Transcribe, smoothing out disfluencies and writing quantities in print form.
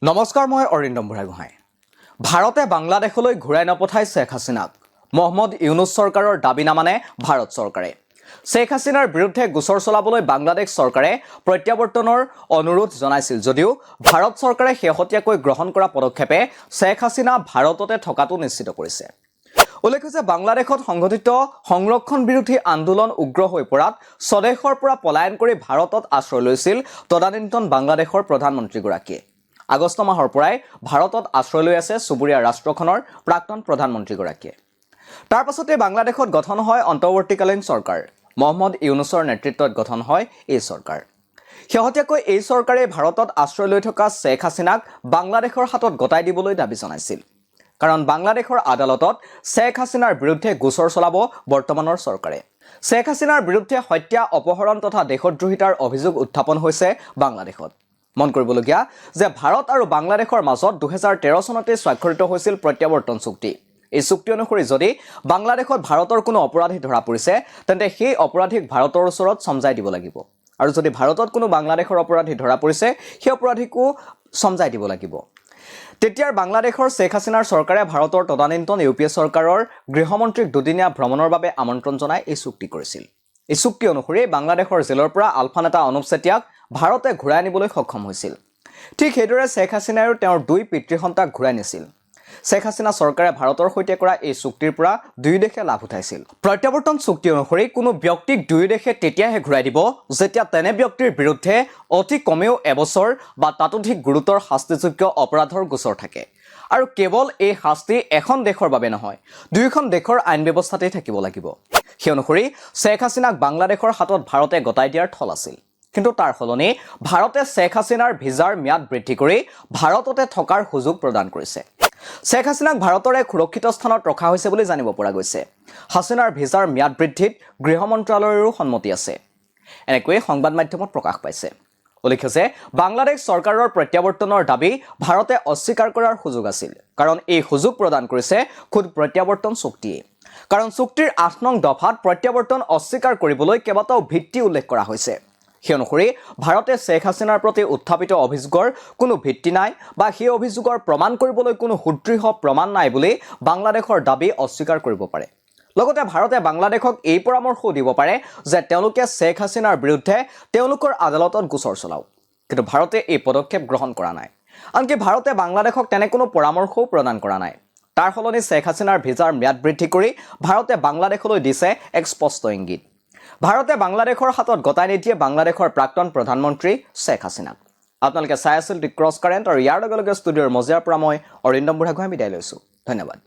নমস্কাৰ, মই অৰিন্দম বুঢ়াগোহাঁই। ভাৰতে বাংলাদেশলৈ ঘূৰাই নপঠাই শ্বেখ হাছিনাক। মহম্মদ ইউনুছ চৰকাৰৰ দাবী নামানে ভাৰত চৰকাৰে। শ্বেখ হাছিনাৰ বিৰুদ্ধে গোচৰ চলাবলৈ বাংলাদেশ চৰকাৰে প্ৰত্যাৱৰ্তনৰ অনুৰোধ জনাইছিল যদিও ভাৰত চৰকাৰে শেহতীয়াকৈ গ্ৰহণ কৰা পদক্ষেপে শ্বেখ হাছিনা ভাৰততে থকাটো নিশ্চিত কৰিছে। উল্লেখ্য যে বাংলাদেশত সংঘটিত সংৰক্ষণ বিৰোধী আন্দোলন উগ্ৰ হৈ পৰাত স্বদেশৰ পৰা পলায়ন কৰি ভাৰতত আশ্ৰয় লৈছিল তদানীন্তন বাংলাদেশৰ প্ৰধানমন্ত্ৰীগৰাকীয়ে। আগষ্ট মাহৰ পৰাই ভাৰতত আশ্ৰয় লৈ আছে চুবুৰীয়া ৰাষ্ট্ৰখনৰ প্ৰাক্তন প্ৰধানমন্ত্ৰীগৰাকীয়ে। তাৰ পাছতে বাংলাদেশত গঠন হয় অন্তৰ্বৰ্তীকালীন চৰকাৰ। মহম্মদ ইউনুছৰ নেতৃত্বত গঠন হয় এই চৰকাৰ। শেহতীয়াকৈ এই চৰকাৰে ভাৰতত আশ্ৰয় লৈ থকা শ্বেখ হাছিনাক বাংলাদেশৰ হাতত গতাই দিবলৈ দাবী জনাইছিল। কাৰণ বাংলাদেশৰ আদালতত শ্বেখ হাছিনাৰ বিৰুদ্ধে গোচৰ চলাব বৰ্তমানৰ চৰকাৰে। শ্বেখ হাছিনাৰ বিৰুদ্ধে হত্যা, অপহৰণ তথা দেশদ্ৰোহিতাৰ অভিযোগ উত্থাপন হৈছে বাংলাদেশত। মন কৰিবলগীয়া যে ভাৰত আৰু বাংলাদেশৰ মাজত 2013 চনতে স্বাক্ষৰিত হৈছিল প্ৰত্যাৱৰ্তন চুক্তি। এই চুক্তি অনুসৰি যদি বাংলাদেশত ভাৰতৰ কোনো অপৰাধী ধৰা পৰিছে তেন্তে সেই অপৰাধীক ভাৰতৰ ওচৰত সমজাই দিব লাগিব। আৰু যদি ভাৰতত কোনো বাংলাদেশৰ অপৰাধী ধৰা পৰিছে সেই অপৰাধীকো সমজাই দিব লাগিব। তেতিয়াৰ বাংলাদেশৰ শ্বেখ হাছিনাৰ চৰকাৰে ভাৰতৰ তদানীন্তন ইউপিএ চৰকাৰৰ গৃহমন্ত্ৰীক দুদিনীয়া ভ্ৰমণৰ বাবে আমন্ত্ৰণ জনাই এই চুক্তি কৰিছিল। এই চুক্তি অনুসৰি বাংলাদেশৰ জেলৰ পৰা আলফা নেতা অনুপ চেতিয়াক ভাৰতে ঘূৰাই আনিবলৈ সক্ষম হৈছিল। ঠিক সেইদৰে শ্বেখ হাছিনাইও তেওঁৰ দুই পিতৃসন্তাক ঘূৰাই নিছিল। শ্বেখ হাছিনা চৰকাৰে ভাৰতৰ সৈতে কৰা এই চুক্তিৰ পৰা দুয়ো দেশে লাভ উঠাইছিল। প্ৰত্যাৱৰ্তন চুক্তি অনুসৰি কোনো ব্যক্তিক দুয়ো দেশে তেতিয়াহে ঘূৰাই দিব যেতিয়া তেনে ব্যক্তিৰ বিৰুদ্ধে অতি কমেও এবছৰ বা তাতোধিক গুৰুতৰ শাস্তিযোগ্য অপৰাধৰ গোচৰ থাকে। আৰু কেৱল এই শাস্তি এখন দেশৰ বাবে নহয়, দুয়োখন দেশৰ আইন ব্যৱস্থাতেই থাকিব লাগিব। সেই অনুসৰি শ্বেখ হাছিনাক বাংলাদেশৰ হাতত ভাৰতে গতাই দিয়াৰ থল আছিল। কিন্তু তাৰ সলনি ভাৰতে শ্বেখ হাছিনাৰ ভিজাৰ ম্যাদ বৃদ্ধি কৰি ভাৰততে থকাৰ সুযোগ প্ৰদান কৰিছে। শ্বেখ হাছিনাক ভাৰতৰ এক সুৰক্ষিত স্থানত ৰখা হৈছে বুলি জানিব পৰা গৈছে। হাছিনাৰ ভিজাৰ ম্যাদ বৃদ্ধিত গৃহ মন্ত্ৰালয়ৰো সন্মতি আছে, এনেকৈয়ে সংবাদ মাধ্যমত প্ৰকাশ পাইছে। উল্লেখ্য যে বাংলাদেশ চৰকাৰৰ প্ৰত্যাৱৰ্তনৰ দাবী ভাৰতে অস্বীকাৰ কৰাৰ সুযোগ আছিল, কাৰণ এই সুযোগ প্ৰদান কৰিছে খুদ প্ৰত্যাৱৰ্তন চুক্তিয়ে। কাৰণ চুক্তিৰ 8 নং দফাত প্ৰত্যাৱৰ্তন অস্বীকাৰ কৰিবলৈ কেইবাটাও ভিত্তি উল্লেখ কৰা হৈছে। সেই অনুসৰি ভাৰতে শ্বেখ হাছিনাৰ প্ৰতি উত্থাপিত অভিযোগৰ কোনো ভিত্তি নাই বা সেই অভিযোগৰ প্ৰমাণ কৰিবলৈ কোনো সুদৃঢ় প্ৰমাণ নাই বুলি বাংলাদেশৰ দাবী অস্বীকাৰ কৰিব পাৰে। লগতে ভাৰতে বাংলাদেশক এই পৰামৰ্শও দিব পাৰে যে তেওঁলোকে শ্বেখ হাছিনাৰ বিৰুদ্ধে তেওঁলোকৰ আদালতত গোচৰ চলাওক। কিন্তু ভাৰতে এই পদক্ষেপ গ্ৰহণ কৰা নাই। আনকি ভাৰতে বাংলাদেশক তেনে কোনো পৰামৰ্শও প্ৰদান কৰা নাই। তাৰ সলনি শ্বেখ হাছিনাৰ ভিজাৰ ম্যাদ বৃদ্ধি কৰি ভাৰতে বাংলাদেশলৈ দিছে এক স্পষ্ট ইংগিত। ভাৰতে বাংলাদেশৰ হাতত গতাই নিদিয়ে বাংলাদেশৰ প্ৰাক্তন প্ৰধানমন্ত্ৰী শ্বেখ হাছিনাক। আপোনালোকে চাই আছিল দি ক্ৰছ কাৰেণ্ট, আৰু ইয়াৰ লগে লগে ষ্টুডিঅ'ৰ মজিয়াৰ পৰা মই অৰিন্দম বুঢ়াগোহাঁই বিদায় লৈছোঁ। ধন্যবাদ।